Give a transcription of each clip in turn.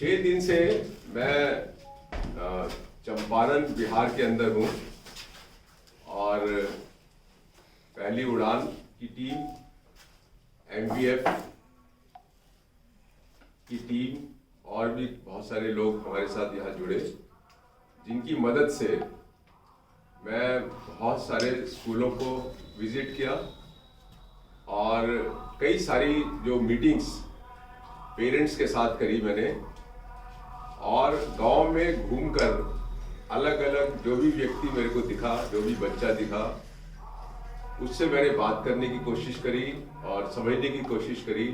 6 दिन से मैं चंपारण बिहार के अंदर हूँ और पहली उड़ान की टीम, MVF की टीम और भी बहुत सारे लोग हमारे साथ यहाँ जुड़े, जिनकी मदद से मैं बहुत सारे स्कूलों को विजिट किया और कई सारी जो मीटिंग्स पेरेंट्स के साथ करी मैंने, और गांव में घूमकर अलग अलग जो भी व्यक्ति मेरे को दिखा, जो भी बच्चा दिखा, उससे मैंने बात करने की कोशिश करी और समझने की कोशिश करी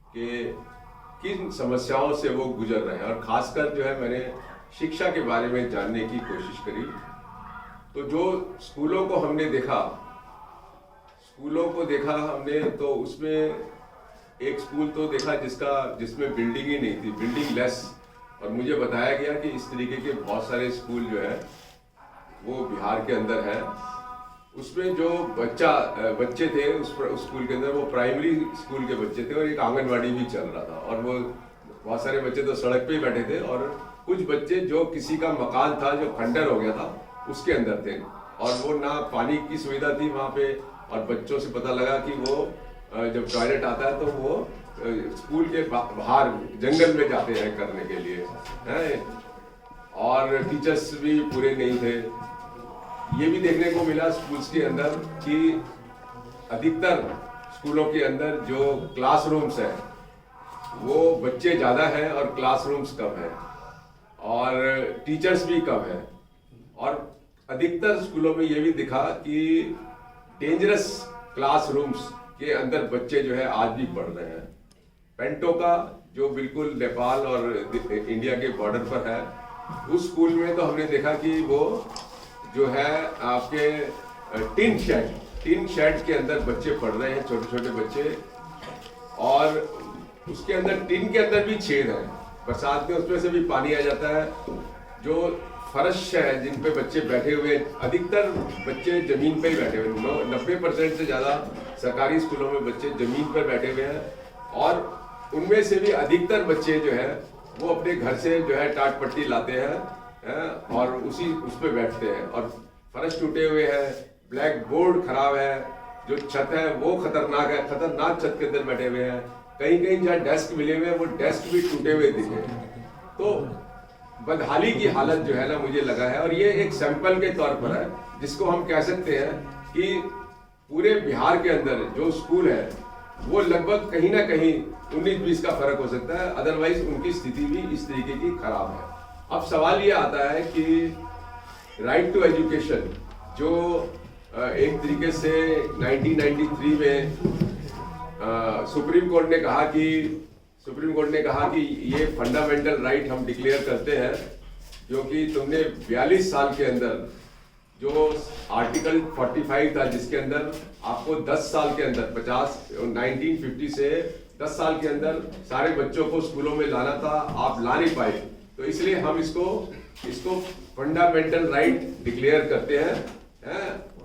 कि किन समस्याओं से वो गुजर रहे हैं, और खासकर जो है मैंने शिक्षा के बारे में जानने की कोशिश करी। तो जो स्कूलों को देखा हमने, तो उसमें एक स्कूल तो देखा जिसमें बिल्डिंग ही नहीं थी, बिल्डिंग लेस, और मुझे बताया गया कि इस तरीके के बहुत सारे स्कूल जो है वो बिहार के अंदर है। उसमें जो बच्चे थे उस स्कूल के अंदर, वो प्राइमरी स्कूल के बच्चे थे और एक आंगनवाड़ी भी चल रहा था, और वो बहुत सारे बच्चे तो सड़क पे ही बैठे थे, और कुछ बच्चे जो किसी का मकान था जो खंडर हो गया था उसके अंदर थे, और वो ना पानी की सुविधा थी वहाँ पे, और बच्चों से पता लगा कि वो जब टॉयलेट आता है तो वो स्कूल के बाहर जंगल में जाते हैं करने के लिए हैं, और टीचर्स भी पूरे नहीं थे। ये भी देखने को मिला स्कूल्स के अंदर कि अधिकतर स्कूलों के अंदर जो क्लासरूम्स हैं वो बच्चे ज़्यादा हैं और क्लासरूम्स कम हैं, और टीचर्स भी कम हैं, और अधिकतर स्कूलों में ये भी दिखा कि डेंजरस क्लासरूम्स के अंदर बच्चे जो है आज भी पढ़ रहे हैं। पेंटो का जो बिल्कुल नेपाल और इंडिया के बॉर्डर पर है, उस स्कूल में तो हमने देखा कि वो जो है आपके टिन शेड के अंदर बच्चे पढ़ रहे हैं, छोटे छोटे बच्चे, और उसके अंदर टिन के अंदर भी छेद है, बरसात में उसमें से भी पानी आ जाता है। जो फर्श है जिन पे बच्चे बैठे हुए, अधिकतर बच्चे जमीन पे ही बैठे हुए, 90% से ज़्यादा सरकारी स्कूलों में बच्चे जमीन पर बैठे हुए हैं, और उनमें से भी अधिकतर बच्चे जो है वो अपने घर से जो है टाट पट्टी लाते हैं और उस पे बैठते हैं, और फर्श टूटे हुए हैं, ब्लैक बोर्ड खराब है, जो छत है वो खतरनाक है, खतरनाक छत के अंदर बैठे हुए हैं, कहीं कहीं जहाँ डेस्क मिले हुए हैं वो डेस्क भी टूटे हुए दिखे। तो बदहाली की हालत जो है ना, मुझे लगा है, और ये एक सैंपल के तौर पर है, जिसको हम कह सकते हैं कि पूरे बिहार के अंदर जो स्कूल है वो लगभग कहीं ना कहीं 19-20 का फर्क हो सकता है, अदरवाइज उनकी स्थिति भी इस तरीके की खराब है। अब सवाल ये आता है कि राइट टू एजुकेशन जो एक तरीके से 1993 में सुप्रीम कोर्ट ने कहा कि ये फंडामेंटल राइट हम डिक्लेयर करते हैं, क्योंकि तुमने 42 साल के अंदर जो आर्टिकल 45 था, जिसके अंदर आपको 10 साल के अंदर 1950 से 10 साल के अंदर सारे बच्चों को स्कूलों में लाना था, आप ला नहीं पाए, तो इसलिए हम इसको फंडामेंटल राइट डिक्लेयर करते हैं।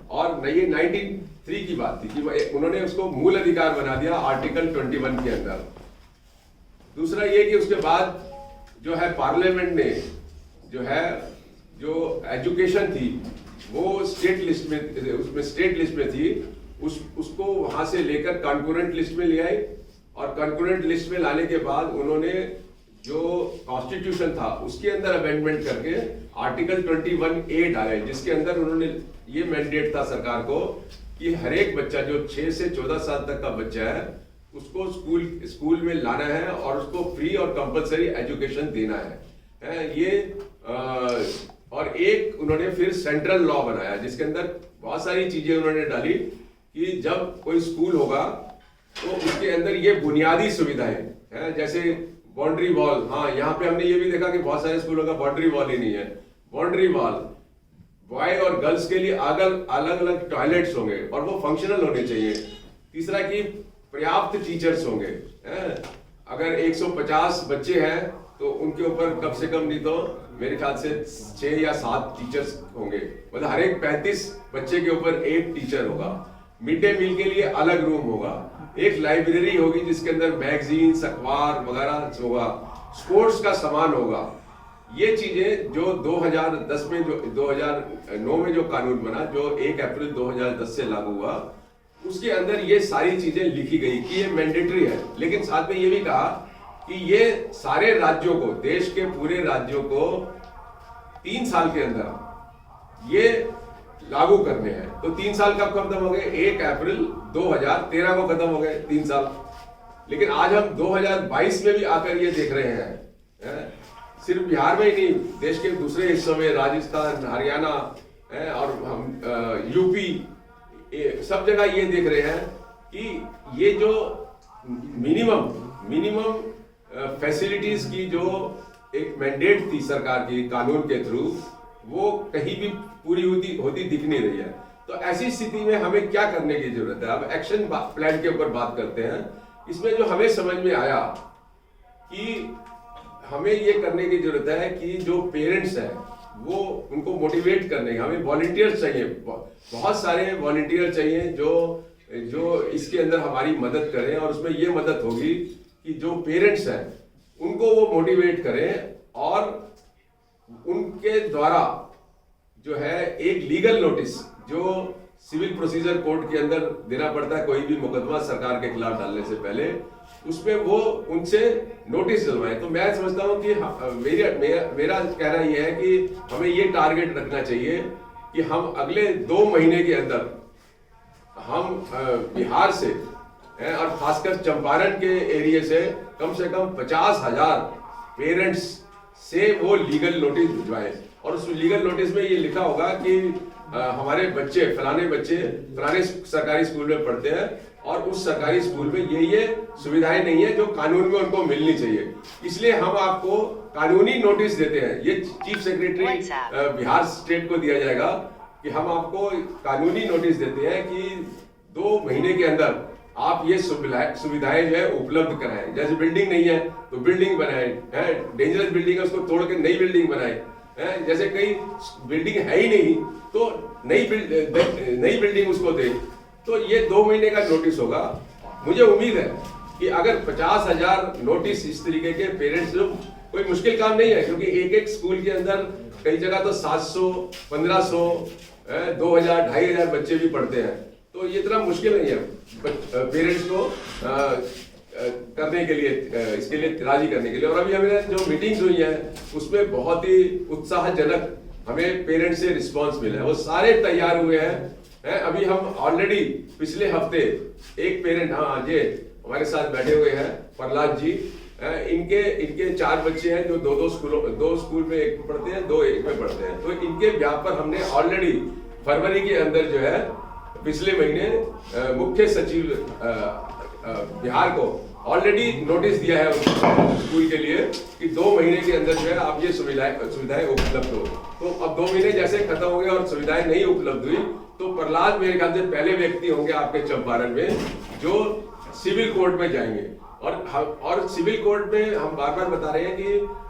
और ये 1993 की बात थी कि उन्होंने उसको मूल अधिकार बना दिया आर्टिकल 21 के अंदर। दूसरा ये कि उसके बाद जो है पार्लियामेंट ने जो एजुकेशन थी वो स्टेट लिस्ट में थी, उसको वहां से लेकर कंकरेंट लिस्ट में ले आए, और कंकरेंट लिस्ट में लाने के बाद उन्होंने जो कॉन्स्टिट्यूशन था उसके अंदर अमेंडमेंट करके आर्टिकल 21A डाले, जिसके अंदर उन्होंने ये मैंडेट था सरकार को कि हर एक बच्चा जो 6 से 14 साल तक का बच्चा है उसको स्कूल में लाना है और उसको फ्री और कंपलसरी एजुकेशन देना है। और एक उन्होंने फिर सेंट्रल लॉ बनाया, जिसके अंदर बहुत सारी चीजें उन्होंने डाली कि जब कोई स्कूल होगा तो उसके अंदर ये बुनियादी सुविधाएं हैं, जैसे बाउंड्री वॉल। हाँ, यहाँ पे हमने ये भी देखा कि बहुत सारे स्कूलों का बाउंड्री वॉल ही नहीं है। बाउंड्री वॉल, बॉय और गर्ल्स के लिए अलग अलग टॉयलेट्स होंगे और वो फंक्शनल होने चाहिए। तीसरा कि पर्याप्त टीचर्स होंगे। अगर 150 बच्चे हैं तो उनके ऊपर कम से कम नहीं तो मेरे ख्याल से 6 या 7 टीचर्स होंगे, मतलब हर एक 35 बच्चे के ऊपर एक टीचर होगा। मिड डे मील के लिए अलग रूम होगा, एक लाइब्रेरी होगी जिसके अंदर मैगजीन, अखबार वगैरह होगा। स्पोर्ट्स का सामान होगा। ये चीजें जो 2010 में, जो 2009 में जो कानून बना, जो 1 अप्रैल 2010 से लागू हुआ, उसके अंदर ये सारी चीजें लिखी गई कि ये मैंडेटरी है। लेकिन साथ में ये भी कहा कि ये सारे राज्यों को, देश के पूरे राज्यों को 3 साल के अंदर ये लागू करने हैं। तो 3 साल कब खत्म हो गए? 1 अप्रैल 2013 को खत्म हो गए 3 साल। लेकिन आज हम 2022 में भी आकर ये देख रहे हैं, सिर्फ बिहार में ही नहीं, देश के दूसरे हिस्सों में, राजस्थान, हरियाणा और हम यूपी, सब जगह ये देख रहे हैं कि ये जो मिनिमम फैसिलिटीज की जो एक मैंडेट थी सरकार की कानून के थ्रू, वो कहीं भी पूरी होती दिख नहीं रही है। तो ऐसी स्थिति में हमें क्या करने की जरूरत है? अब एक्शन प्लान के ऊपर बात करते हैं। इसमें जो हमें समझ में आया कि हमें ये करने की जरूरत है कि जो पेरेंट्स हैं वो उनको मोटिवेट करने, हमें वॉलंटियर्स चाहिए, बहुत सारे वॉलंटियर चाहिए जो इसके अंदर हमारी मदद करें। और उसमें ये मदद होगी कि जो पेरेंट्स हैं उनको वो मोटिवेट करें और उनके द्वारा जो है एक लीगल नोटिस, जो सिविल प्रोसीजर कोड के अंदर देना पड़ता है कोई भी मुकदमा सरकार के खिलाफ डालने से पहले, उसमें वो उनसे नोटिस दिलवाएं। तो मैं समझता हूं कि मेरा कहना यह है कि हमें ये टारगेट रखना चाहिए कि हम अगले 2 महीने के अंदर हम बिहार से और खासकर चंपारण के एरिया से कम 50,000 पेरेंट्स से वो लीगल नोटिस भिजवाएं। और उस लीगल नोटिस में ये लिखा होगा कि हमारे बच्चे फलाने सरकारी स्कूल में पढ़ते हैं और उस सरकारी स्कूल में ये सुविधाएं नहीं है जो कानून में उनको मिलनी चाहिए। इसलिए हम आपको कानूनी नोटिस देते हैं। ये चीफ सेक्रेटरी बिहार स्टेट को दिया जाएगा कि हम आपको कानूनी नोटिस देते हैं कि 2 महीने के अंदर आप ये सुविधाएं जो है उपलब्ध कराएं। जैसे बिल्डिंग नहीं है तो बिल्डिंग बनाएं, डेंजरस बिल्डिंग है उसको तोड़ के नई बिल्डिंग बनाएं, जैसे कई बिल्डिंग है ही नहीं तो नई बिल्डिंग उसको दे। तो ये 2 महीने का नोटिस होगा। मुझे उम्मीद है कि अगर 50,000 नोटिस इस तरीके के पेरेंट्स, जो कोई मुश्किल काम नहीं है, क्योंकि एक स्कूल के अंदर कई जगह तो 700, 1500, 2000, 2500 बच्चे भी पढ़ते हैं। तो ये इतना मुश्किल नहीं है पेरेंट्स को करने के लिए, इसके लिए राजी करने के लिए। और अभी हमें जो मीटिंग्स हुई है उसमें बहुत ही उत्साहजनक हमें पेरेंट्स से रिस्पांस मिला है। वो सारे तैयार हुए हैं। अभी हम ऑलरेडी पिछले हफ्ते एक पेरेंट, हाँ ये हमारे साथ बैठे हुए हैं प्रहलाद जी, इनके 4 बच्चे हैं जो 2 स्कूल में एक पढ़ते हैं, 2 एक में पढ़ते हैं। तो इनके ब्याह पर हमने ऑलरेडी फरवरी के अंदर जो है पिछले महीने मुख्य सचिव बिहार को ऑलरेडी नोटिस दिया है स्कूल के लिए कि 2 महीने के अंदर जो है आप ये सुविधाएं उपलब्ध हो। तो अब 2 महीने जैसे खत्म हो गए और सुविधाएं नहीं उपलब्ध हुई तो प्रहलाद मेरे ख्याल से पहले व्यक्ति होंगे आपके चंपारण में जो सिविल कोर्ट में जाएंगे। और सिविल कोर्ट में हम बार बता रहे हैं कि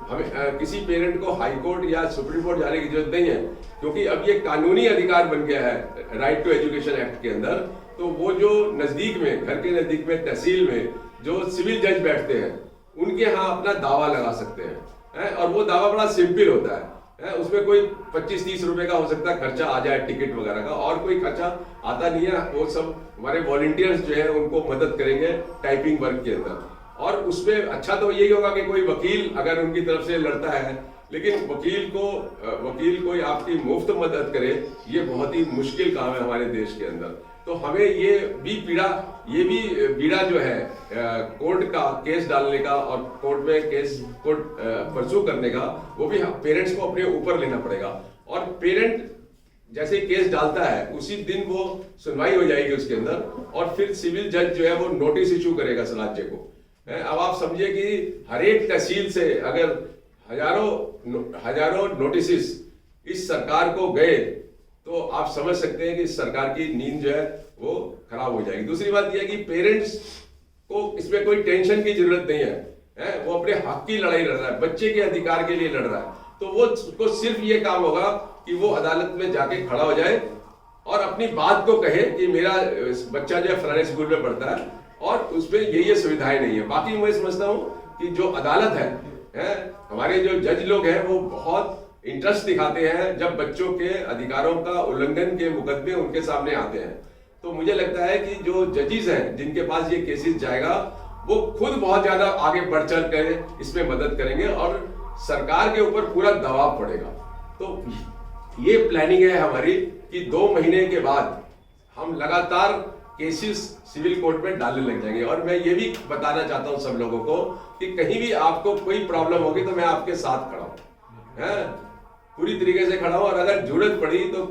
हमें किसी पेरेंट को हाई कोर्ट या सुप्रीम कोर्ट जाने की जरूरत नहीं है, क्योंकि अब ये कानूनी अधिकार बन गया है राइट टू एजुकेशन एक्ट के अंदर। तो वो जो नजदीक में, घर के नजदीक में तहसील में जो सिविल जज बैठते हैं उनके यहाँ अपना दावा लगा सकते हैं। और वो दावा बड़ा सिंपल होता है, उसमें कोई 25-30 रुपए का हो सकता है खर्चा आ जाए टिकट वगैरह का, और कोई खर्चा आता नहीं है। वो सब हमारे वॉलंटियर्स जो है उनको मदद करेंगे टाइपिंग वर्क के अंदर। और उसमें अच्छा तो यही होगा कि कोई वकील अगर उनकी तरफ से लड़ता है, लेकिन वकील कोई आपकी मुफ्त मदद करे, ये बहुत ही मुश्किल काम है हमारे देश के अंदर। तो हमें ये भी बीड़ा जो है कोर्ट का केस डालने का और कोर्ट परसू करने का, वो भी पेरेंट्स को अपने ऊपर लेना पड़ेगा। और पेरेंट जैसे ही केस डालता है उसी दिन वो सुनवाई हो जाएगी उसके अंदर, और फिर सिविल जज जो है वो नोटिस इशू करेगा राज्य को। अब आप समझिए कि हर एक तहसील से अगर हजारों नोटिस इस सरकार को गए तो आप समझ सकते हैं कि सरकार की नींद जो है वो खराब हो जाएगी। दूसरी बात यह है कि पेरेंट्स को इसमें कोई टेंशन की जरूरत नहीं है, वो अपने हक की लड़ाई लड़ रहा है, बच्चे के अधिकार के लिए लड़ रहा है। तो वो उसको सिर्फ ये काम होगा कि वो अदालत में जाके खड़ा हो जाए और अपनी बात को कहे कि मेरा बच्चा जो है फलाने स्कूल में पढ़ता है और उसमें ये सुविधाएं नहीं है। बाकी मैं समझता हूँ कि जो अदालत है हैं। हमारे जो जज लोग हैं वो बहुत इंटरेस्ट दिखाते हैं जब बच्चों के अधिकारों का उल्लंघन के मुकदमे उनके सामने आते हैं। तो मुझे लगता है कि जो जजेस हैं जिनके पास ये केसेस जाएगा वो खुद बहुत ज्यादा आगे बढ़ चढ़ कर इसमें मदद करेंगे और सरकार के ऊपर पूरा दबाव पड़ेगा। तो ये प्लानिंग है हमारी कि 2 महीने के बाद हम लगातार केसेस सिविल कोर्ट में डालने लग जाएंगे। और मैं ये भी बताना चाहता हूं सब लोगों को कि कहीं भी आपको कोई प्रॉब्लम होगी तो मैं आपके साथ खड़ा हूं, पूरी तरीके से खड़ा हूं। और अगर जरूरत पड़ी तो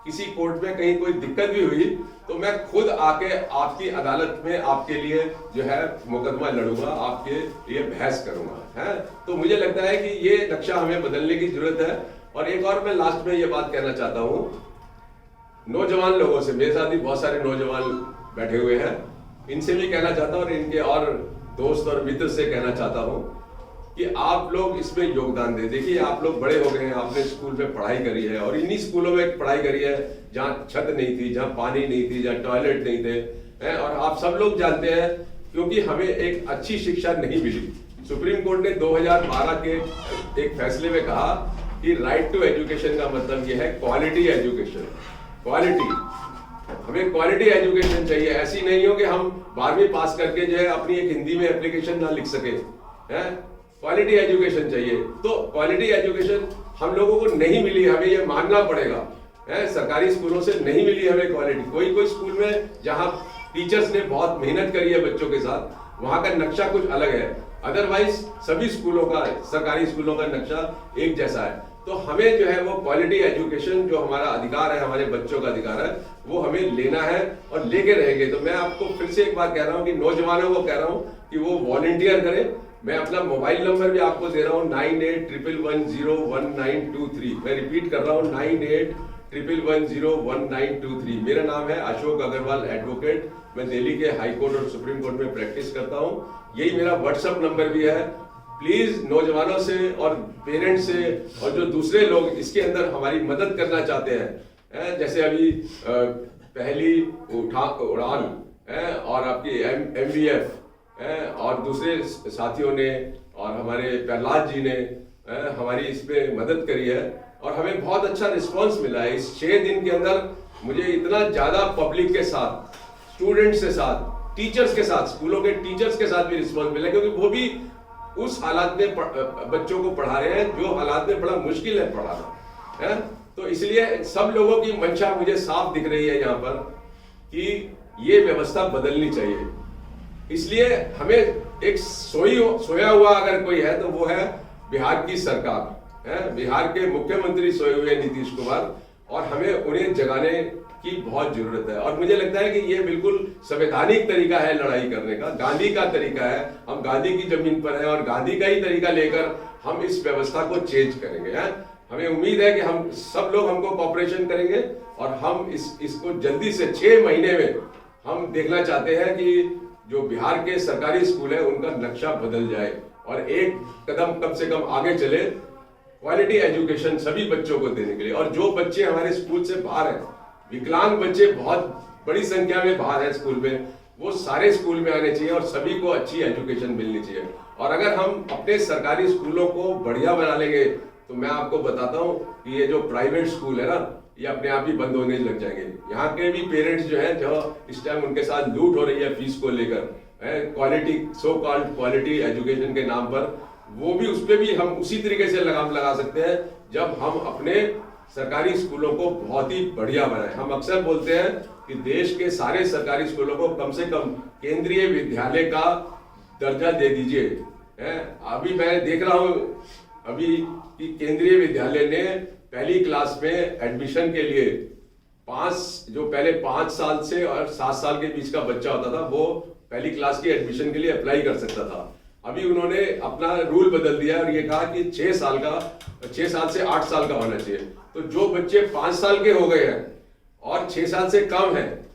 किसी कोर्ट में कहीं कोई दिक्कत भी हुई तो मैं खुद आके आपकी अदालत में आपके लिए जो है मुकदमा लड़ूंगा, आपके लिए बहस करूंगा, है। तो मुझे लगता है कि ये नक्शा हमें बदलने की जरूरत है। और एक और मैं लास्ट में ये बात कहना चाहता हूं नौजवान लोगों से, मेरे साथ भी बहुत सारे नौजवान बैठे हुए हैं, इनसे भी कहना चाहता हूं और इनके और दोस्त और मित्र से कहना चाहता हूं कि आप लोग इसमें योगदान दें। देखिए आप लोग बड़े हो गए हैं, आपने स्कूल में पढ़ाई करी है और इन्हीं स्कूलों में पढ़ाई करी है जहाँ छत नहीं थी, जहाँ पानी नहीं थी, जहाँ टॉयलेट नहीं थे, और आप सब लोग जानते हैं क्योंकि हमें एक अच्छी शिक्षा नहीं मिली। सुप्रीम कोर्ट ने 2012 के एक फैसले में कहा कि राइट टू एजुकेशन का मतलब यह है क्वालिटी एजुकेशन। क्वालिटी, हमें क्वालिटी एजुकेशन चाहिए। ऐसी नहीं हो कि हम 12वीं पास करके जो है अपनी एक हिंदी में एप्लीकेशन ना लिख सके, हैं। क्वालिटी एजुकेशन चाहिए। तो क्वालिटी एजुकेशन हम लोगों को नहीं मिली, हमें ये मानना पड़ेगा, है। सरकारी स्कूलों से नहीं मिली हमें क्वालिटी। कोई स्कूल में जहां टीचर्स ने बहुत मेहनत करी है बच्चों के साथ, वहां का नक्शा कुछ अलग है। अदरवाइज सभी स्कूलों का, सरकारी स्कूलों का नक्शा एक जैसा है। तो हमें जो है वो क्वालिटी एजुकेशन जो हमारा अधिकार है, हमारे बच्चों का अधिकार है, वो हमें लेना है और लेके रहेंगे। तो मैं आपको फिर से एक बार कह रहा हूँ कि नौजवानों को कह रहा हूँ कि वो वॉलंटियर करें। मैं अपना मोबाइल नंबर भी आपको दे रहा हूँ 9811011923। मैं रिपीट कर रहा हूँ 9811011923। मेरा नाम है अशोक अग्रवाल एडवोकेट। मैं दिल्ली के हाई कोर्ट और सुप्रीम कोर्ट में प्रैक्टिस करता हूँ। यही मेरा व्हाट्सएप नंबर भी है। प्लीज नौजवानों से और पेरेंट्स से और जो दूसरे लोग इसके अंदर हमारी मदद करना चाहते हैं, जैसे अभी पहली उड़ान और आपकी MVF और दूसरे साथियों ने और हमारे प्रहलाद जी ने हमारी इसमें मदद करी है और हमें बहुत अच्छा रिस्पांस मिला है। इस 6 दिन के अंदर मुझे इतना ज्यादा पब्लिक के साथ, स्टूडेंट्स के साथ, टीचर्स के साथ, स्कूलों के टीचर्स के साथ भी रिस्पांस मिला, क्योंकि वो भी उस हालात में बच्चों को पढ़ा रहे हैं जो हालात में बड़ा मुश्किल है पढ़ाना, है। तो इसलिए सब लोगों की मंशा मुझे साफ दिख रही है यहाँ पर कि ये व्यवस्था बदलनी चाहिए। इसलिए हमें एक सोया हुआ अगर कोई है तो वो है बिहार की सरकार, है। बिहार के मुख्यमंत्री सोए हुए नीतीश कुमार, और हमें उन्हें जगाने की बहुत जरूरत है। और मुझे लगता है कि ये बिल्कुल संवैधानिक तरीका है लड़ाई करने का, गांधी का तरीका है। हम गांधी की जमीन पर हैं और गांधी का ही तरीका लेकर हम इस व्यवस्था को चेंज करेंगे, है। हमें उम्मीद है कि हम सब लोग हमको कॉपरेशन करेंगे और हम इसको जल्दी से 6 महीने में हम देखना चाहते हैं कि जो बिहार के सरकारी स्कूल है उनका नक्शा बदल जाए और एक कदम कम से कम आगे चले क्वालिटी एजुकेशन सभी बच्चों को देने के लिए। और जो बच्चे हमारे स्कूल से बाहर हैं, विकलांग बच्चे बहुत बड़ी संख्या में बाहर हैं स्कूल में, वो सारे स्कूल में आने चाहिए और सभी को अच्छी एजुकेशन मिलनी चाहिए। और अगर हम अपने सरकारी स्कूलों को बढ़िया बना लेंगे तो मैं आपको बताता हूँ कि ये जो प्राइवेट स्कूल है ना, ये अपने आप ही बंद होने लग जाएंगे। यहाँ के भी पेरेंट्स जो हैं, जो इस टाइम उनके साथ लूट हो रही है फीस को लेकर, quality, so called quality education के नाम पर, वो भी उस पर भी हम उसी तरीके से लगाम लगा सकते हैं जब हम अपने सरकारी स्कूलों को बहुत ही बढ़िया बनाएं। हम अक्सर बोलते हैं कि देश के सारे सरकारी स्कूलों को कम से कम केंद्रीय विद्यालय का दर्जा दे दीजिए। अभी मैं देख रहा हूँ अभी कि केंद्रीय विद्यालय ने पहली क्लास में एडमिशन के लिए जो पहले 5 साल से और 7 साल के बीच का बच्चा होता था वो पहली क्लास की एडमिशन के लिए अप्लाई कर सकता था। अभी उन्होंने अपना रूल बदल दिया और ये कहा कि 6 साल से 8 साल का होना चाहिए। तो जो बच्चे 5 साल के हो गए हैं और 6 साल से कम हैं,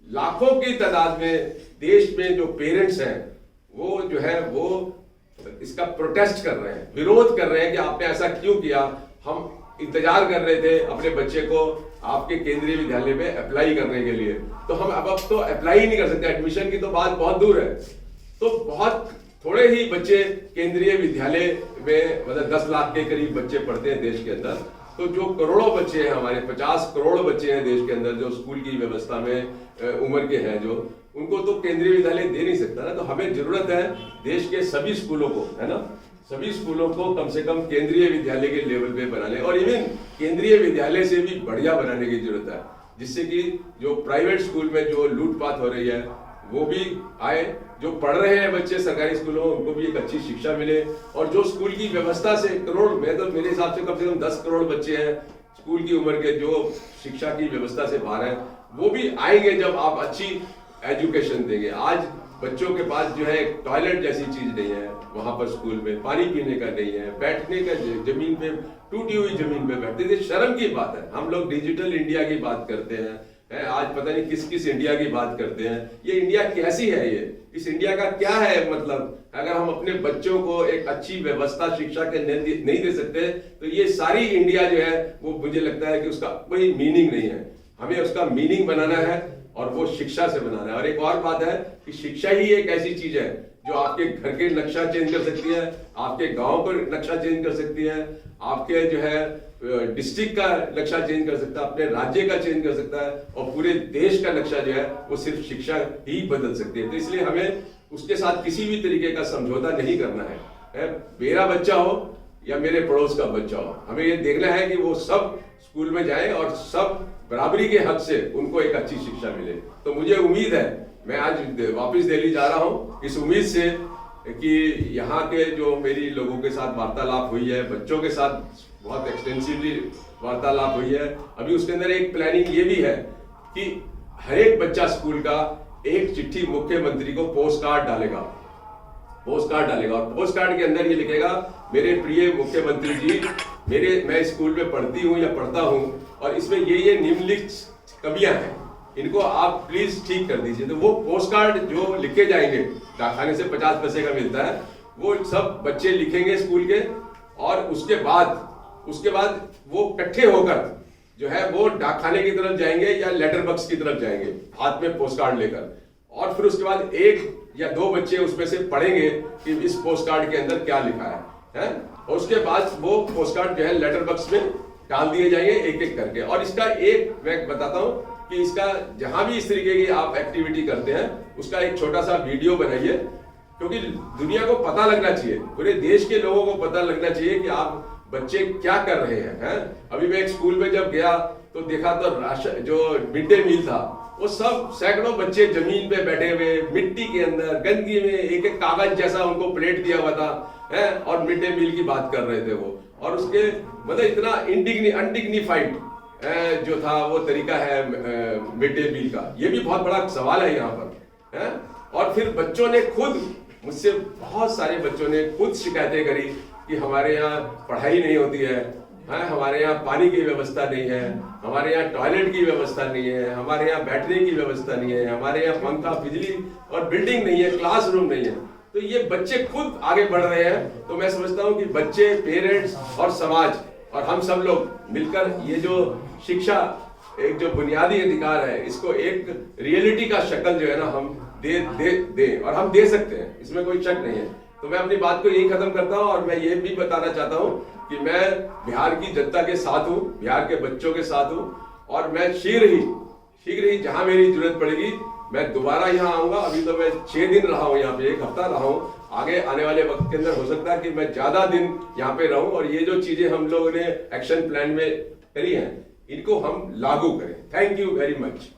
लाखों की तादाद में देश में जो पेरेंट्स हैं वो जो है वो इसका प्रोटेस्ट कर रहे हैं, विरोध कर रहे हैं कि आपने ऐसा क्यों किया। हम इंतजार कर रहे थे अपने बच्चे को आपके केंद्रीय विद्यालय में अप्लाई करने के लिए, तो हम अब तो अप्लाई ही नहीं कर सकते, एडमिशन की तो बात बहुत दूर है। तो बहुत थोड़े ही बच्चे केंद्रीय विद्यालय में, मतलब 10 लाख के करीब बच्चे पढ़ते हैं देश के अंदर। तो जो करोड़ों बच्चे हैं हमारे, 50 करोड़ बच्चे हैं देश के अंदर जो स्कूल की व्यवस्था में उम्र के हैं, जो उनको तो केंद्रीय विद्यालय दे नहीं सकता ना। तो हमें जरूरत है देश के सभी स्कूलों को, है ना, सभी स्कूलों को कम से कम केंद्रीय विद्यालय के लेवल पे बनाने, और इवन केंद्रीय विद्यालय से भी बढ़िया बनाने की जरूरत है, जिससे कि जो प्राइवेट स्कूल में जो लूटपाट हो रही है वो भी आए, जो पढ़ रहे हैं बच्चे सरकारी स्कूलों में उनको भी एक अच्छी शिक्षा मिले, और जो स्कूल की व्यवस्था से करोड़, मैं तो मेरे हिसाब से कम 10 करोड़ बच्चे हैं स्कूल की उम्र के जो शिक्षा की व्यवस्था से बाहर हैं, वो भी आएंगे जब आप अच्छी एजुकेशन देंगे। आज बच्चों के पास जो है टॉयलेट जैसी चीज नहीं है, वहां पर स्कूल में पानी पीने का नहीं है, बैठने का, जमीन पे टूटी हुई जमीन पे बैठते थे। शर्म की बात है। हम लोग डिजिटल इंडिया की बात करते हैं, आज पता नहीं किस किस इंडिया की बात करते हैं। ये इंडिया कैसी है? ये इस इंडिया का क्या है मतलब? अगर हम अपने बच्चों को एक अच्छी व्यवस्था शिक्षा के नहीं दे सकते तो ये सारी इंडिया जो है वो मुझे लगता है कि उसका कोई मीनिंग नहीं है। हमें उसका मीनिंग बनाना है और वो शिक्षा से बनाना है। और एक और बात है कि शिक्षा ही एक ऐसी चीज है जो आपके घर के नक्शा चेंज कर सकती है, आपके गांव का नक्शा चेंज कर सकती है, आपके जो है डिस्ट्रिक्ट का नक्शा चेंज कर सकता है, अपने राज्य का चेंज कर सकता है, और पूरे देश का नक्शा जो है वो सिर्फ शिक्षा ही बदल सकती है। तो इसलिए हमें उसके साथ किसी भी तरीके का समझौता नहीं करना है। मेरा बच्चा हो या मेरे पड़ोस का बच्चा हो, हमें ये देखना है कि वो सब स्कूल में जाए और सब बराबरी के हक से उनको एक अच्छी शिक्षा मिले। तो मुझे उम्मीद है, मैं आज वापस दिल्ली जा रहा हूँ इस उम्मीद से कि यहाँ के जो मेरी लोगों के साथ वार्तालाप हुई है, बच्चों के साथ बहुत एक्सटेंसिवली वार्तालाप हुई है। अभी उसके अंदर एक प्लानिंग ये भी है कि हर एक बच्चा स्कूल का एक चिट्ठी मुख्यमंत्री को पोस्ट कार्ड डालेगा, और पोस्ट कार्ड के अंदर ये लिखेगा, मेरे प्रिय मुख्यमंत्री जी, मैं स्कूल में पढ़ती हूँ या पढ़ता हूँ और इसमें ये निम्नलिखित कमियां हैं, इनको आप प्लीज ठीक कर दीजिए। तो वो पोस्ट कार्ड जो लिखे जाएंगे, डाकखाने से 50 पैसे का मिलता है, वो सब बच्चे लिखेंगे स्कूल के, और उसके बाद वो इकट्ठे होकर जो है वो डाकखाने की तरफ जाएंगे या लेटर बॉक्स की तरफ जाएंगे हाथ में पोस्ट कार्ड लेकर, और फिर उसके बाद 1 या 2 बच्चे उसमें से पढ़ेंगे कि इस पोस्ट कार्ड के अंदर क्या लिखा है, और उसके बाद वो पोस्ट कार्ड जो है लेटर बॉक्स में डाल दिए जाएंगे एक एक करके। और इसका एक मैं बताता हूं कि इसका जहां भी इस तरीके की आप एक्टिविटी करते हैं उसका एक छोटा सा वीडियो बनाइए, क्योंकि दुनिया को पता लगना चाहिए, पूरे देश के लोगों को पता लगना चाहिए कि आप बच्चे क्या कर रहे हैं। अभी मैं एक स्कूल में जब गया तो देखा तो राशन जो मिड डे मील था वो सब सैकड़ों बच्चे जमीन पे बैठे हुए मिट्टी के अंदर गंदगी में, एक एक कागज जैसा उनको प्लेट दिया हुआ था, और मिड डे मील की बात कर रहे थे वो, और उसके मतलब इतना अनडिग्निफाइड जो था वो तरीका है मिड डे मील का। ये भी बहुत बड़ा सवाल है यहाँ पर। और फिर बच्चों ने खुद, मुझसे बहुत सारे बच्चों ने खुद शिकायतें करी कि हमारे यहाँ पढ़ाई नहीं होती है, हमारे यहाँ पानी की व्यवस्था नहीं है, हमारे यहाँ टॉयलेट की व्यवस्था नहीं है, हमारे यहाँ बैठने की व्यवस्था नहीं है, हमारे यहाँ पंखा, बिजली और बिल्डिंग नहीं है, क्लासरूम नहीं है। तो ये बच्चे खुद आगे बढ़ रहे हैं। तो मैं समझता हूँ कि बच्चे, पेरेंट्स और समाज और हम सब लोग मिलकर ये जो शिक्षा एक जो बुनियादी अधिकार है, इसको एक रियलिटी का शक्ल जो है ना हम दे और हम दे सकते हैं, इसमें कोई शक नहीं है। तो मैं अपनी बात को यही खत्म करता हूं, और मैं ये भी बताना चाहता हूं कि मैं बिहार की जनता के साथ हूं, बिहार के बच्चों के साथ हूं, और मैं शीघ्र ही जहां मेरी जरूरत पड़ेगी मैं दोबारा यहाँ आऊंगा। अभी तो मैं 6 दिन रहा हूँ यहाँ पे, 1 हफ्ता रहा हूँ, आगे आने वाले वक्त के अंदर हो सकता है कि मैं ज्यादा दिन यहाँ पे रहूं, और ये जो चीजें हम लोगों ने एक्शन प्लान में करी हैं इनको हम लागू करें। Thank you very much.